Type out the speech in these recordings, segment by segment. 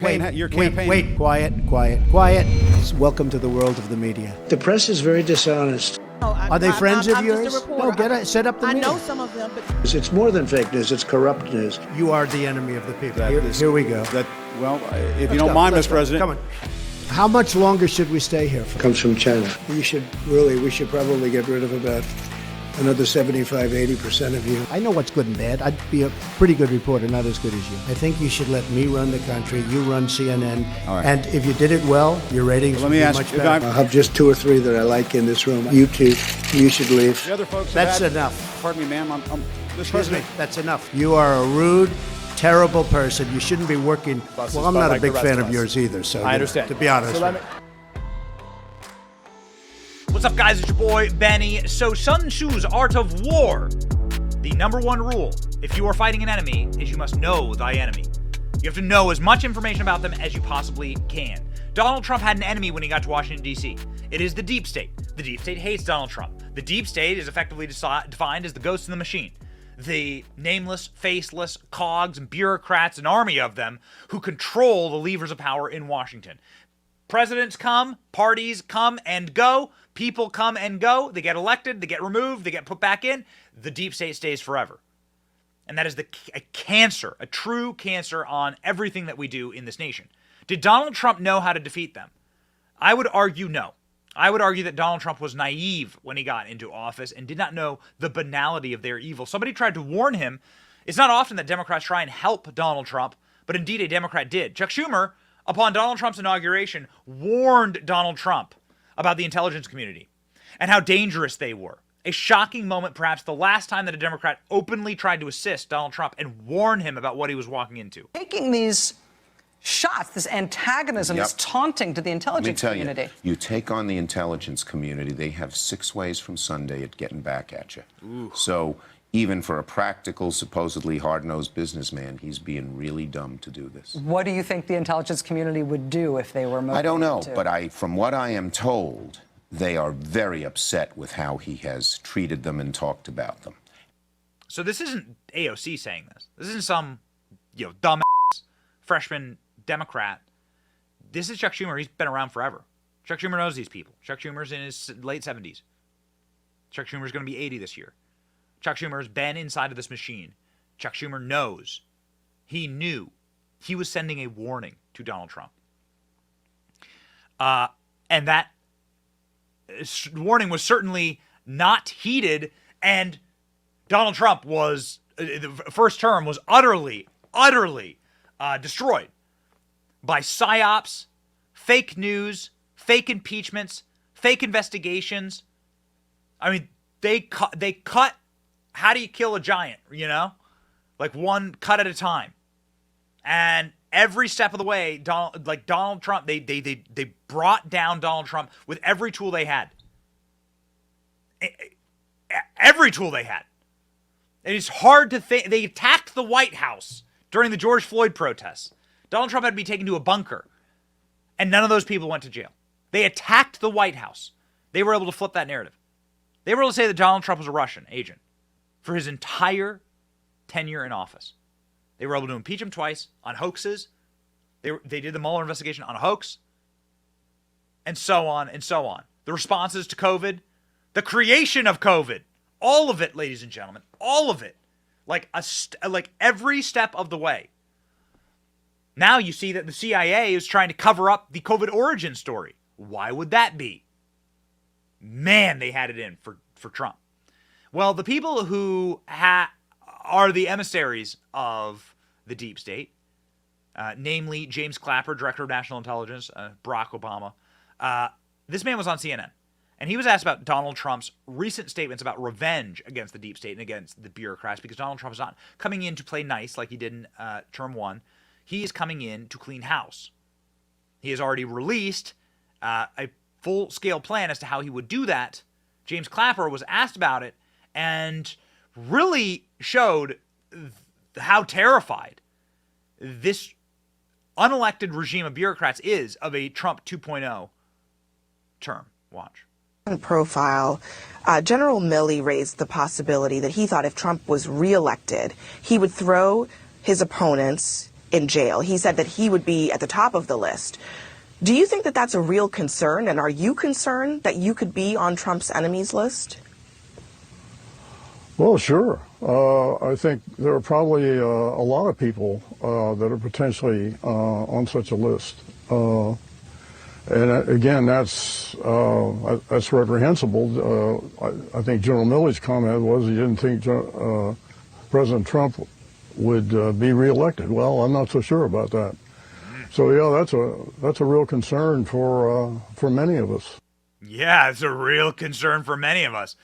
Wait, quiet. Welcome to the world of the media. The press is very dishonest. Are they friends of yours? No, set up the media. I know some of them, but It's more than fake news, it's corrupt news. You are the enemy of the people. Here we go. If you don't mind, Mr. President. Come on. How much longer should we stay here for? Comes from China. We should probably get rid of about another 75-80% of you. I know what's good and bad. I'd be a pretty good reporter, not as good as you. I think you should let me run the country, you run CNN, all right. And if you did it well, your ratings would be much better. I'll have just 2 or 3 that I like in this room. You two, you should leave. The other folks That's enough. Pardon me, ma'am. Excuse me, that's enough. You are a rude, terrible person. You shouldn't be working. Well, I'm not a big fan of yours either, so I understand. To be honest. What's up, guys? It's your boy, Benny. So Sun Tzu's Art of War. The #1 rule, if you are fighting an enemy, is you must know thy enemy. You have to know as much information about them as you possibly can. Donald Trump had an enemy when he got to Washington, D.C. It is the deep state. The deep state hates Donald Trump. The deep state is effectively defined as the ghost in the machine. The nameless, faceless cogs and bureaucrats, an army of them, who control the levers of power in Washington. Presidents come, parties come and go, people come and go, they get elected, they get removed, they get put back in, the deep state stays forever. And that is a cancer, a true cancer on everything that we do in this nation. Did Donald Trump know how to defeat them? I would argue no. I would argue that Donald Trump was naive when he got into office and did not know the banality of their evil. Somebody tried to warn him. It's not often that Democrats try and help Donald Trump, but indeed a Democrat did. Chuck Schumer, upon Donald Trump's inauguration, warned Donald Trump about the intelligence community and how dangerous they were. A shocking moment, perhaps the last time that a Democrat openly tried to assist Donald Trump and warn him about what he was walking into. Taking these shots, this antagonism, this taunting to the intelligence community. You take on the intelligence community, they have 6 ways from Sunday at getting back at you. Ooh. So even for a practical, supposedly hard-nosed businessman, he's being really dumb to do this. What do you think the intelligence community would do if they were motivated? I don't know, but from what I am told, they are very upset with how he has treated them and talked about them. So this isn't AOC saying this. This isn't some, dumb freshman Democrat. This is Chuck Schumer. He's been around forever. Chuck Schumer knows these people. Chuck Schumer's in his late 70s. Chuck Schumer's going to be 80 this year. Chuck Schumer's been inside of this machine. Chuck Schumer knows. He knew. He was sending a warning to Donald Trump. And that warning was certainly not heeded, and Donald Trump was, the first term was utterly destroyed by psyops, fake news, fake impeachments, fake investigations. I mean, they cut how do you kill a giant, like one cut at a time. And every step of the way, Donald Trump, they brought down Donald Trump with every tool they had. Every tool they had. It is hard to think. They attacked the White House during the George Floyd protests. Donald Trump had to be taken to a bunker, and none of those people went to jail. They attacked the White House. They were able to flip that narrative. They were able to say that Donald Trump was a Russian agent for his entire tenure in office. They were able to impeach him twice on hoaxes. They did the Mueller investigation on a hoax, and so on and so on. The responses to COVID, the creation of COVID, all of it, ladies and gentlemen, all of it, like every step of the way. Now you see that the CIA is trying to cover up the COVID origin story. Why would that be? Man, they had it in for Trump. Well, the people who are the emissaries of the deep state, namely James Clapper, Director of National Intelligence, Barack Obama, this man was on CNN. And he was asked about Donald Trump's recent statements about revenge against the deep state and against the bureaucrats, because Donald Trump is not coming in to play nice like he did in term 1. He is coming in to clean house. He has already released a full-scale plan as to how he would do that. James Clapper was asked about it and really showed how terrified this unelected regime of bureaucrats is of a Trump 2.0 term. Watch. Profile, General Milley raised the possibility that he thought if Trump was reelected, he would throw his opponents in jail. He said that he would be at the top of the list. Do you think that that's a real concern, and are you concerned that you could be on Trump's enemies list? Well, sure. I think there are probably a lot of people that are potentially on such a list. And again, that's reprehensible. I think General Milley's comment was he didn't think President Trump would be reelected. Well, I'm not so sure about that. So yeah, that's a real concern for many of us. Yeah, it's a real concern for many of us.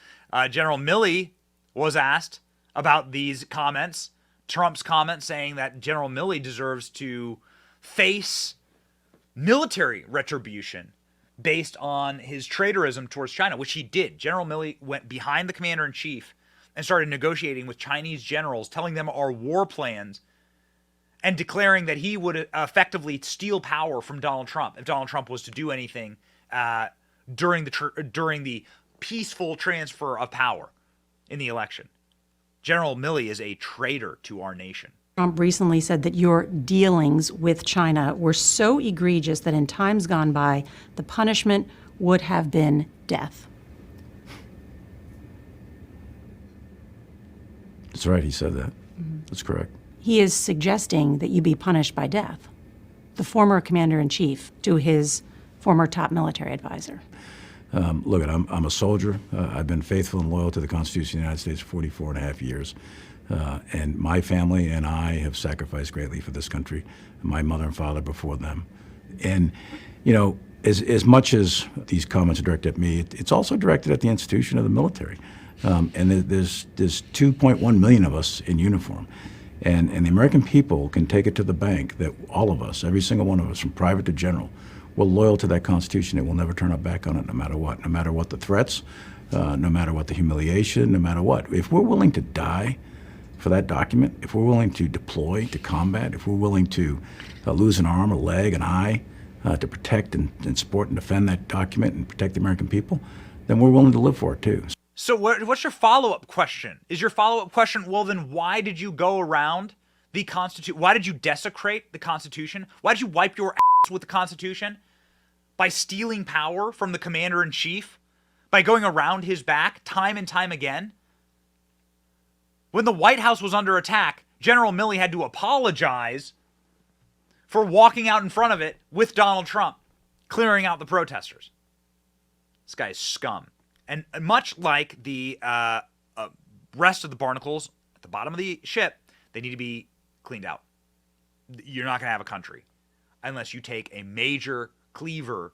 General Milley was asked about these comments, Trump's comments saying that General Milley deserves to face military retribution based on his traitorism towards China, which he did. General Milley went behind the commander-in-chief and started negotiating with Chinese generals, telling them our war plans and declaring that he would effectively steal power from Donald Trump if Donald Trump was to do anything during the peaceful transfer of power in the election. General Milley is a traitor to our nation. Trump recently said that your dealings with China were so egregious that in times gone by, the punishment would have been death. That's right, he said that. That's correct. He is suggesting that you be punished by death. The former commander-in-chief to his former top military advisor. Look, I'm a soldier. I've been faithful and loyal to the Constitution of the United States for 44 and a half years. And my family and I have sacrificed greatly for this country, my mother and father before them. And, you know, as much as these comments are directed at me, it's also directed at the institution of the military. And there's 2.1 million of us in uniform. And the American people can take it to the bank that all of us, every single one of us, from private to general, we're loyal to that Constitution and we'll never turn our back on it no matter what the threats, no matter what the humiliation, no matter what. If we're willing to die for that document, if we're willing to deploy to combat, if we're willing to lose an arm, a leg, an eye, to protect and support and defend that document and protect the American people, then we're willing to live for it too. So what's your follow-up question? Is your follow-up question, well, then why did you go around the Constitution? Why did you desecrate the Constitution? Why did you wipe your ass with the Constitution? By stealing power from the commander-in-chief? By going around his back time and time again? When the White House was under attack, General Milley had to apologize for walking out in front of it with Donald Trump, clearing out the protesters. This guy is scum. And much like the rest of the barnacles at the bottom of the ship, they need to be cleaned out. You're not going to have a country unless you take a major cleaver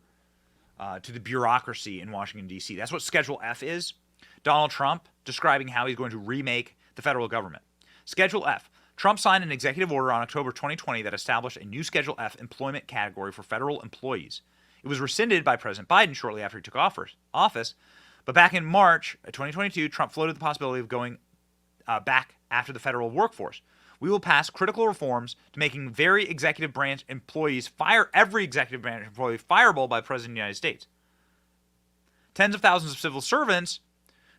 to the bureaucracy in Washington, D.C. That's what Schedule F is. Donald Trump describing how he's going to remake the federal government. Schedule F. Trump signed an executive order on October 2020 that established a new Schedule F employment category for federal employees. It was rescinded by President Biden shortly after he took office. But back in March 2022, Trump floated the possibility of going back after the federal workforce. We will pass critical reforms to making every executive branch employee fireable by the President of the United States. Tens of thousands of civil servants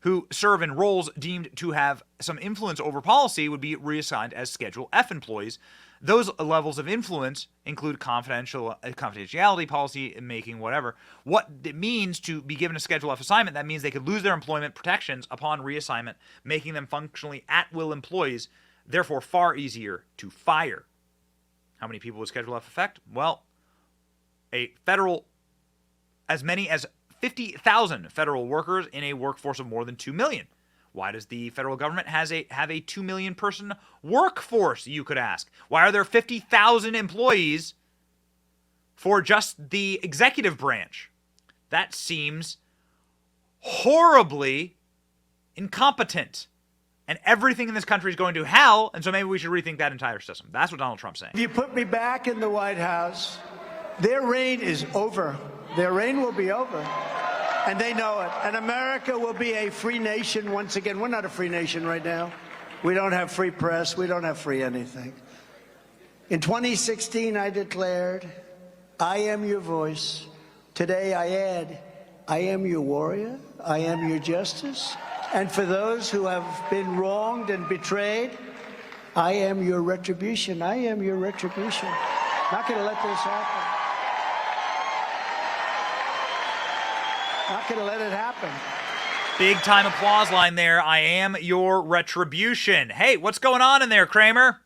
who serve in roles deemed to have some influence over policy would be reassigned as Schedule F employees. Those levels of influence include confidentiality, policy making, whatever. What it means to be given a Schedule F assignment, that means they could lose their employment protections upon reassignment, making them functionally at-will employees, therefore far easier to fire. How many people would Schedule F affect? Well, as many as 50,000 federal workers in a workforce of more than 2 million. Why does the federal government have a 2 million person workforce, you could ask? Why are there 50,000 employees for just the executive branch? That seems horribly incompetent. And everything in this country is going to hell, and so maybe we should rethink that entire system. That's what Donald Trump's saying. If you put me back in the White House, their reign is over. Their reign will be over. And they know it. And America will be a free nation once again. We're not a free nation right now. We don't have free press. We don't have free anything. In 2016, I declared, I am your voice. Today I add, I am your warrior. I am your justice. And for those who have been wronged and betrayed, I am your retribution. I am your retribution. Not going to let this happen. Not going to let it happen. Big time applause line there. I am your retribution. Hey, what's going on in there, Kramer?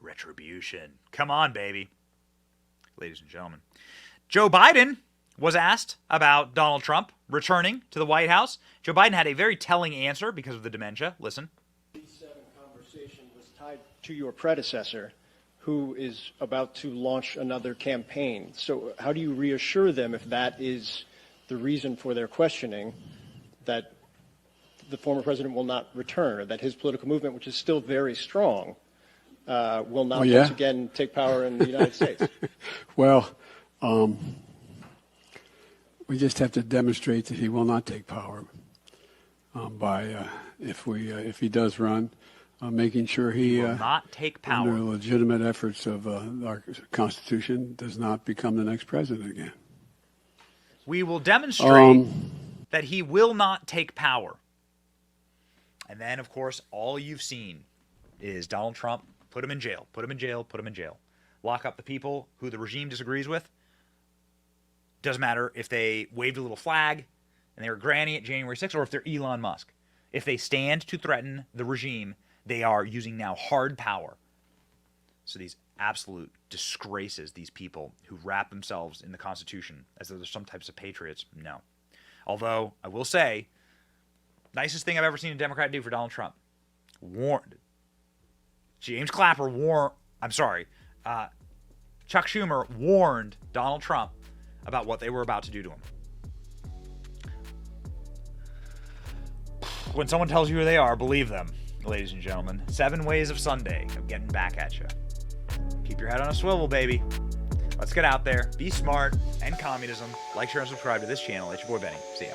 Retribution. Come on, baby. Ladies and gentlemen. Joe Biden was asked about Donald Trump returning to the White House. Joe Biden had a very telling answer because of the dementia. Listen. The G7 conversation was tied to your predecessor, who is about to launch another campaign. So how do you reassure them, if that is the reason for their questioning, that the former president will not return, or that his political movement, which is still very strong, will not once again take power in the United States? Well, we just have to demonstrate that he will not take power by, if he does run, making sure he will not take power under legitimate efforts of our Constitution, does not become the next president again. We will demonstrate that he will not take power. And then, of course, all you've seen is Donald Trump put him in jail, put him in jail, put him in jail. Lock up the people who the regime disagrees with. Doesn't matter if they waved a little flag and they were granny at January 6th, or if they're Elon Musk. If they stand to threaten the regime, they are using now hard power. So these absolute disgraces, these people who wrap themselves in the Constitution as though they're some types of patriots, no. Although, I will say, nicest thing I've ever seen a Democrat do for Donald Trump. Chuck Schumer warned Donald Trump about what they were about to do to him. When someone tells you who they are, believe them, ladies and gentlemen. 7 ways of Sunday of getting back at you. Keep your head on a swivel, baby. Let's get out there, be smart, end communism. Like, share, and subscribe to this channel. It's your boy Benny. See ya.